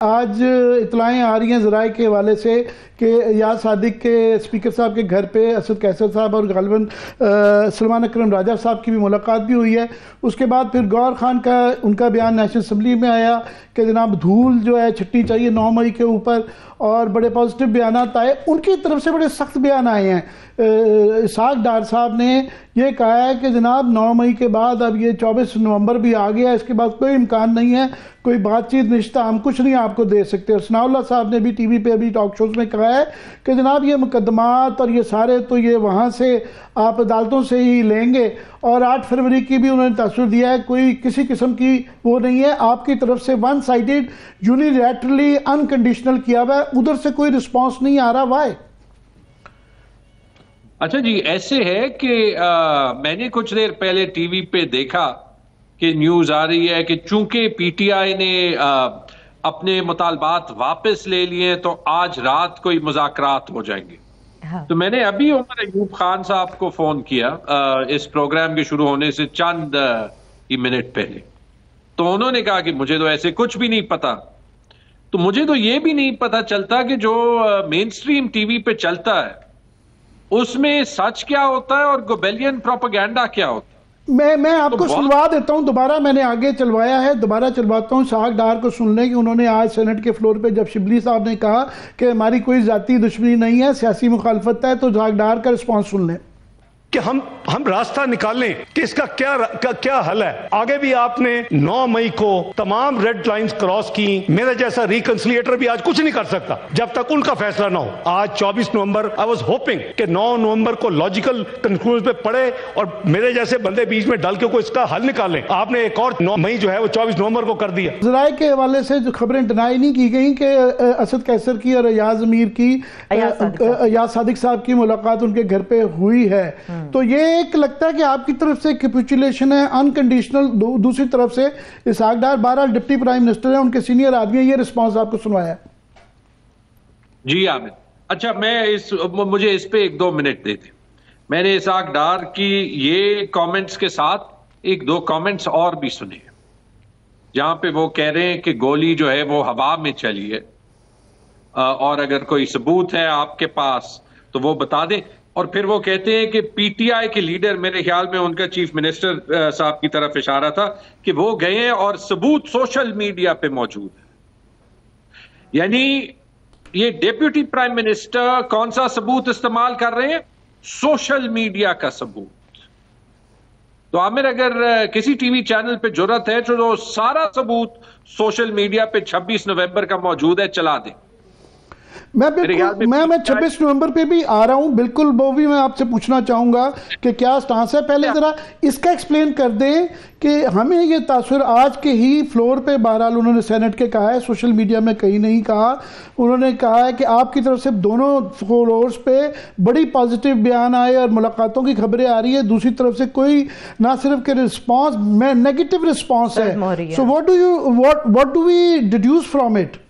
आज इतलाएं आ रही हैं ज़राए के हवाले से कि याद सादिक के स्पीकर साहब के घर पे असद कैसर साहब और गालिबन सलमान अकरम राजा साहब की भी मुलाकात भी हुई है। उसके बाद फिर गौर खान का उनका बयान नेशनल असम्बली में आया कि जनाब धूल जो है छटनी चाहिए 9 मई के ऊपर, और बड़े पॉजिटिव बयान आए। उनकी तरफ से बड़े सख्त बयान आए हैं। इसाक डार साहब ने यह कहा है कि जनाब 9 मई के बाद अब ये 24 नवंबर भी आ गया, इसके बाद कोई इम्कान नहीं है, कोई बातचीत रिश्ता हम कुछ नहीं आपको दे सकते। और सनाउल्लाह साहब ने भी टीवी पे अभी टॉक शोज में कहा है कि जनाब ये मुकदमात और ये सारे तो ये वहाँ से आप अदालतों से ही लेंगे। और 8 फरवरी की भी उन्होंने तस्वीर दिया है, कोई किसी किस्म की वो नहीं है, आपकी तरफ से वन साइडेड यूनिलैटरली अनकंडीशनल किया हुआ है, उधर से कोई रिस्पॉन्स नहीं आ रहा। वाई? अच्छा जी, ऐसे है कि मैंने कुछ देर पहले टीवी पे देखा कि न्यूज आ रही है कि चूंकि पीटीआई ने अपने मुतालबात वापस ले लिए तो आज रात कोई मुज़ाकरात हो जाएंगे। हाँ। तो मैंने अभी उमर अयूब खान साहब को फोन किया इस प्रोग्राम के शुरू होने से चंद ही मिनट पहले, तो उन्होंने कहा कि मुझे तो ऐसे कुछ भी नहीं पता। तो मुझे तो ये भी नहीं पता चलता कि जो मेन स्ट्रीम टीवी पे चलता है उसमें सच क्या होता है और गोबेलियन प्रोपेगेंडा क्या होता है। मैं आपको सुनवा देता हूं, दोबारा मैंने आगे चलवाया है, दोबारा चलवाता हूं। इसाक डार को सुन लें कि उन्होंने आज सेनेट के फ्लोर पे जब शिबली साहब ने कहा कि हमारी कोई जाती दुश्मनी नहीं है, सियासी मुखालफत है, तो इसाक डार का रिस्पॉन्स सुन लें कि हम रास्ता निकालें कि इसका क्या हल है। आगे भी आपने 9 मई को तमाम रेड लाइंस क्रॉस की। मेरा जैसा रिकंसिलिएटर भी आज कुछ नहीं कर सकता जब तक उनका फैसला ना हो। आज 24 नवंबर, आई वाज होपिंग कि 9 नवंबर को लॉजिकल कंक्लूजन पे पड़े और मेरे जैसे बंदे बीच में डाल के कोई इसका हल निकालें। आपने एक और 9 मई जो है वो 24 नवंबर को कर दिया। ज़राए के हवाले से जो खबरें डिनाई नहीं की गई कि असद कैसर की और अयाज अमीर की, अयाज सादिक साहब की मुलाकात उनके घर पे हुई है, तो ये एक लगता है कि आपकी तरफ से कैपिचुलेशन है अनकंडीशनल। दूसरी तरफ से इसाक डार बहरहाल डिप्टी प्राइम मिनिस्टर है, उनके सीनियर आदमी, ये रिस्पांस आपको सुनवाया। जी आमिर, अच्छा मुझे इस पे 1-2 मिनट दे दें। मैंने इसाक डार की ये कमेंट्स के साथ 1-2 कमेंट्स और भी सुने जहां पे वो कह रहे हैं कि गोली जो है वो हवा में चली है और अगर कोई सबूत है आपके पास तो वो बता दें। और फिर वो कहते हैं कि पीटीआई के लीडर, मेरे ख्याल में उनका चीफ मिनिस्टर साहब की तरफ इशारा था, कि वो गए हैं और सबूत सोशल मीडिया पे मौजूद है। यानी ये डिप्टी प्राइम मिनिस्टर कौन सा सबूत इस्तेमाल कर रहे हैं? सोशल मीडिया का सबूत। तो आमिर, अगर किसी टीवी चैनल पे जुर्रत है तो सारा सबूत सोशल मीडिया पे 26 नवंबर का मौजूद है, चला दें। मैं 26 नवंबर पे भी आ रहा हूं, बिल्कुल वो भी मैं आपसे पूछना चाहूंगा कि क्या स्टांस है। पहले जरा इसका एक्सप्लेन कर दें कि हमें ये तासुर आज के ही फ्लोर पे बहरहाल उन्होंने सेनेट के कहा है, सोशल मीडिया में कहीं नहीं कहा। उन्होंने कहा है कि आपकी तरफ से दोनों फ्लोर्स पे बड़ी पॉजिटिव बयान आए और मुलाकातों की खबरें आ रही है, दूसरी तरफ से कोई ना सिर्फ के रिस्पॉन्स में नेगेटिव रिस्पॉन्स है। So what do we deduce from it?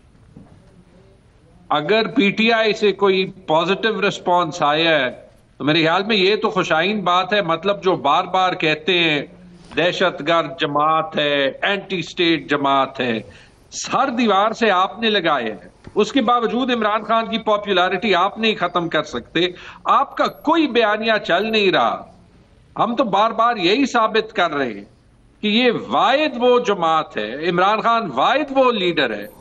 अगर पीटीआई से कोई पॉजिटिव रिस्पांस आया है तो मेरे ख्याल में ये तो खुशाइन बात है। मतलब जो बार बार कहते हैं दहशतगर्द जमात है, एंटी स्टेट जमात है, हर दीवार से आपने लगाए हैं, उसके बावजूद इमरान खान की पॉपुलैरिटी आप नहीं खत्म कर सकते। आपका कोई बयानिया चल नहीं रहा। हम तो बार बार यही साबित कर रहे हैं कि ये वाहिद वो जमात है, इमरान खान वाहिद वो लीडर है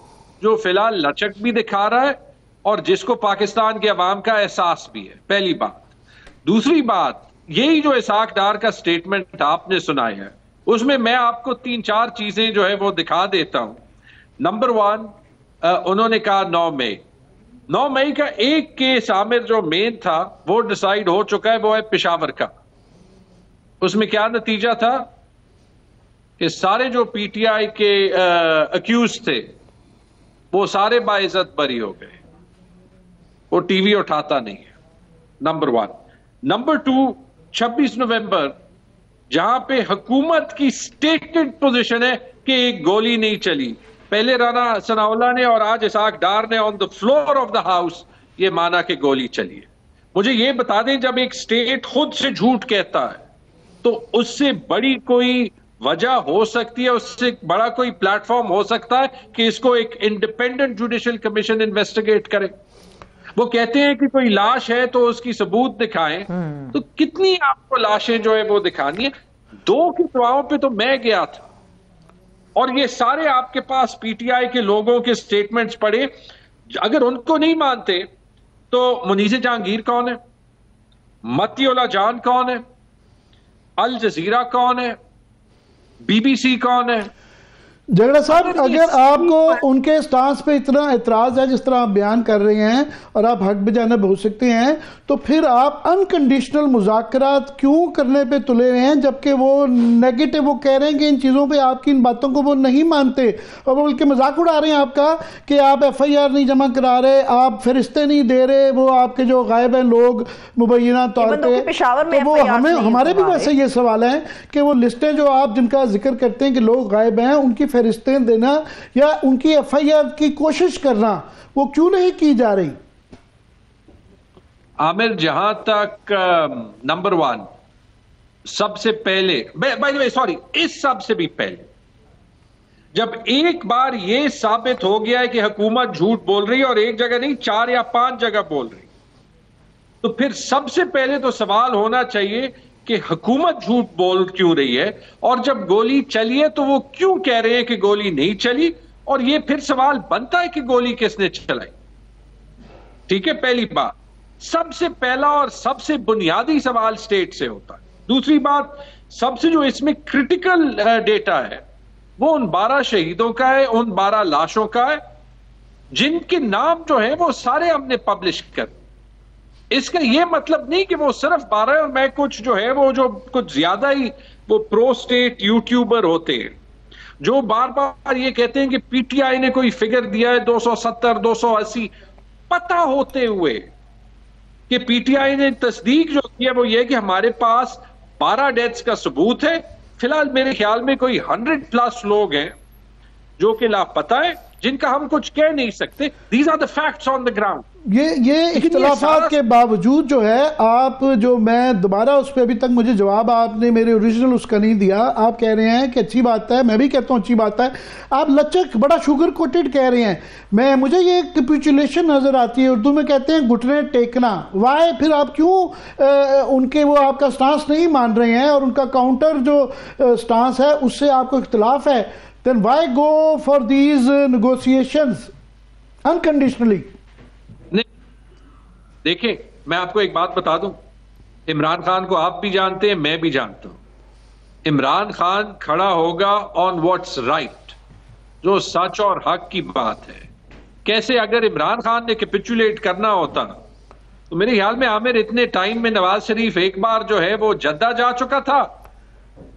जो फिलहाल लचक भी दिखा रहा है और जिसको पाकिस्तान के अवाम का एहसास भी है। पहली बात। दूसरी बात, यही जो इसाक डार का स्टेटमेंट आपने सुनाया है उसमें मैं आपको 3-4 चीजें जो है वो दिखा देता हूं। नंबर 1, उन्होंने कहा 9 मई का एक केस आमिर जो मेन था वो डिसाइड हो चुका है, वो है पेशावर का। उसमें क्या नतीजा था कि सारे जो पीटीआई के अक्यूज थे वो सारे बाइज्जत बरी हो गए। वो टीवी उठाता नहीं है, नंबर 1। नंबर 2, 26 नवंबर जहां पे हुकूमत की स्टेटेड पोजीशन है कि एक गोली नहीं चली। पहले राना सनाउल्लाह ने और आज इसाक डार ने on the floor of the house ये माना कि गोली चली है। मुझे ये बता दें, जब एक स्टेट खुद से झूठ कहता है तो उससे बड़ी कोई वजह हो सकती है, उससे बड़ा कोई प्लेटफॉर्म हो सकता है कि इसको एक इंडिपेंडेंट जुडिशियल कमीशन इन्वेस्टिगेट करे। वो कहते हैं कि कोई लाश है तो उसकी सबूत दिखाएं, तो कितनी आपको लाशें जो है वो दिखानी है? 2 की गवाहों पे तो मैं गया था और ये सारे आपके पास पीटीआई के लोगों के स्टेटमेंट्स पढ़े। अगर उनको नहीं मानते तो मुनीस जहांगीर कौन है, मतीउल्लाह जान कौन है, अल जजीरा कौन है, बीबीसी कौन है? झगड़ा साहब, अगर आपको उनके स्टांस पे इतना एतराज है जिस तरह आप बयान कर रहे हैं और आप हक बजानब हो सकते हैं, तो फिर आप अनकंडीशनल मुज़ाकरात क्यों करने पे तुले हुए हैं, जबकि वो नेगेटिव, वो कह रहे हैं कि इन चीज़ों पे आपकी इन बातों को वो नहीं मानते और वो बल्कि मजाक उड़ा रहे हैं आपका कि आप FIR नहीं जमा करा रहे, आप फरिश्ते नहीं दे रहे, वो आपके जो गायब हैं लोग मुबैना तौर पर। तो वो हमारे भी वैसे ये सवाल है कि वो लिस्टें जो आप जिनका जिक्र करते हैं कि लोग गायब हैं, उनकी फरिश्तें देना या उनकी FIR की कोशिश करना वो क्यों नहीं की जा रही? आमिर, जहां तक नंबर 1, सबसे पहले, बाय द वे सॉरी, इस सबसे भी पहले, जब एक बार यह साबित हो गया है कि हुकूमत झूठ बोल रही है और एक जगह नहीं 4 या 5 जगह बोल रही, तो फिर सबसे पहले तो सवाल होना चाहिए कि हुकूमत झूठ बोल क्यों रही है, और जब गोली चली है तो वो क्यों कह रहे हैं कि गोली नहीं चली, और ये फिर सवाल बनता है कि गोली किसने चलाई। ठीक है, पहली बात। सबसे पहला और सबसे बुनियादी सवाल स्टेट से होता है। दूसरी बात, सबसे जो इसमें क्रिटिकल डेटा है वो उन 12 शहीदों का है, उन 12 लाशों का है, जिनके नाम जो है वो सारे हमने पब्लिश कर। इसका यह मतलब नहीं कि वो सिर्फ 12 और मैं कुछ जो है वो जो कुछ ज्यादा ही वो प्रो स्टेट यूट्यूबर होते हैं जो बार बार ये कहते हैं कि पीटीआई ने कोई फिगर दिया है 270 280, पता होते हुए कि पीटीआई ने तस्दीक जो की है वो ये कि हमारे पास 12 डेथ्स का सबूत है। फिलहाल मेरे ख्याल में कोई 100+ लोग हैं जो कि लापता है, जिनका हम कुछ कह नहीं सकते। These are the facts on the ground. ये इख्तलाफात के बावजूद जो है, आप जो, मैं दोबारा उस पर अभी तक मुझे जवाब आपने मेरे ओरिजिनल उसका नहीं दिया। आप कह रहे हैं कि अच्छी बात है, मैं भी कहता हूँ अच्छी बात है। आप लचक, बड़ा शुगर कोटेड कह रहे हैं। मुझे ये कैपिचुलेशन नजर आती है, उर्दू में कहते हैं घुटने टेकना। वाई, फिर आप क्यों उनके वो आपका स्टांस नहीं मान रहे हैं और उनका काउंटर जो स्टांस है उससे आपको इख्तलाफ है? Then why go for these negotiations unconditionally? देखिए, मैं आपको एक बात बता दूं, इमरान खान को आप भी जानते हैं, मैं भी जानता हूं। इमरान खान खड़ा होगा ऑन व्हाट्स राइट, जो सच और हक की बात है। कैसे अगर इमरान खान ने कैपिचुलेट करना होता तो मेरे ख्याल में आमिर इतने टाइम में नवाज शरीफ एक बार जो है वो जद्दा जा चुका था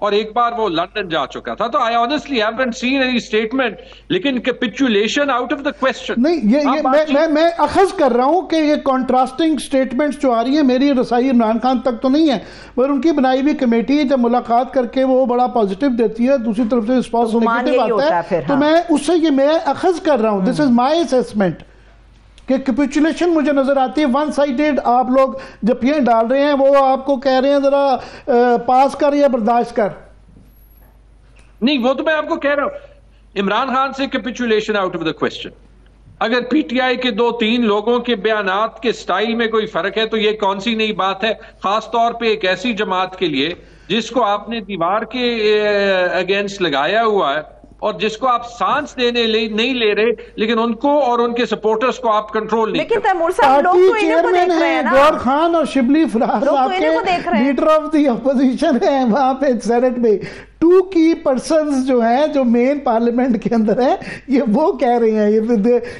और एक बार वो लंदन जा चुका था। तो I honestly haven't seen any statement, लेकिन capitulation out of the question नहीं। ये मैं अखज़ कर रहा हूं कि ये कॉन्ट्रास्टिंग स्टेटमेंट्स जो आ रही है, मेरी रसाई इमरान खान तक तो नहीं है, मगर उनकी बनाई हुई कमेटी जब मुलाकात करके वो बड़ा पॉजिटिव देती है, दूसरी तरफ से रिस्पॉन्स नेगेटिव आता है, तो मैं उससे ये मैं अखज़ कर रहा हूं। दिस इज माई असेसमेंट कि कैपिचुलेशन मुझे नजर आती है। वन साइडेड आप लोग जपियां डाल रहे हैं, वो आपको कह रहे हैं जरा पास कर या बर्दाश्त कर। नहीं, वो तो मैं आपको कह रहा हूं, इमरान खान से capitulation out of the question. अगर पीटीआई के 2-3 लोगों के बयानात के स्टाइल में कोई फर्क है तो ये कौन सी नई बात है, खासतौर पे एक ऐसी जमात के लिए जिसको आपने दीवार के अगेंस्ट लगाया हुआ है और जिसको आप सांस देने नहीं ले रहे, लेकिन उनको और उनके सपोर्टर्स को आप कंट्रोल नहीं कर। पार्टी चेयरमैन है गौर खान और शिबली फराज, आपके लीडर ऑफ द अपोजिशन है वहां पे सेनेट में। 2 की पर्सन्स जो हैं, जो मेन पार्लियामेंट के अंदर है, ये वो कह रहे हैं,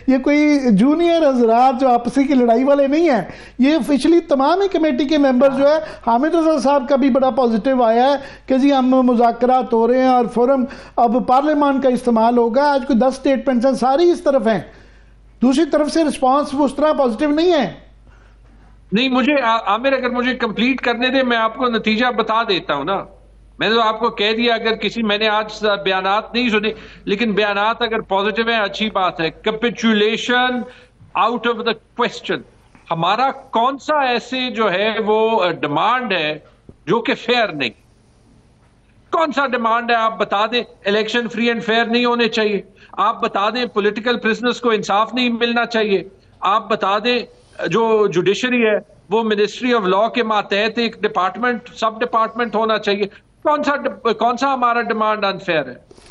ये कोई जूनियर हजरात जो आपसी की लड़ाई वाले नहीं है। ये ऑफिशियली तमाम ही कमेटी के मेंबर जो है, हामिद रजा साहब का भी बड़ा पॉजिटिव आया है कि जी हम मुज़ाकरात हो रहे हैं और फोरम अब पार्लियामान का इस्तेमाल होगा। आज कोई 10 स्टेटमेंट्स हैं, सारी इस तरफ हैं, दूसरी तरफ से रिस्पॉन्स उस तरह पॉजिटिव नहीं है। नहीं, मुझे आमिर अगर मुझे कंप्लीट करने दे, मैं आपको नतीजा बता देता हूं ना। मैंने तो आपको कह दिया, अगर किसी, मैंने आज बयानात नहीं सुने, लेकिन बयानात अगर पॉजिटिव है अच्छी बात है। Capitulation out of the question. हमारा कौन सा ऐसे जो है वो डिमांड है जो कि फेयर नहीं। कौन सा डिमांड है आप बता दें। इलेक्शन फ्री एंड फेयर नहीं होने चाहिए, आप बता दें पॉलिटिकल प्रिजनर्स को इंसाफ नहीं मिलना चाहिए, आप बता दें जो जुडिशरी है वो मिनिस्ट्री ऑफ लॉ के मातहत एक डिपार्टमेंट सब डिपार्टमेंट होना चाहिए। कौन सा हमारा डिमांड अनफेयर है?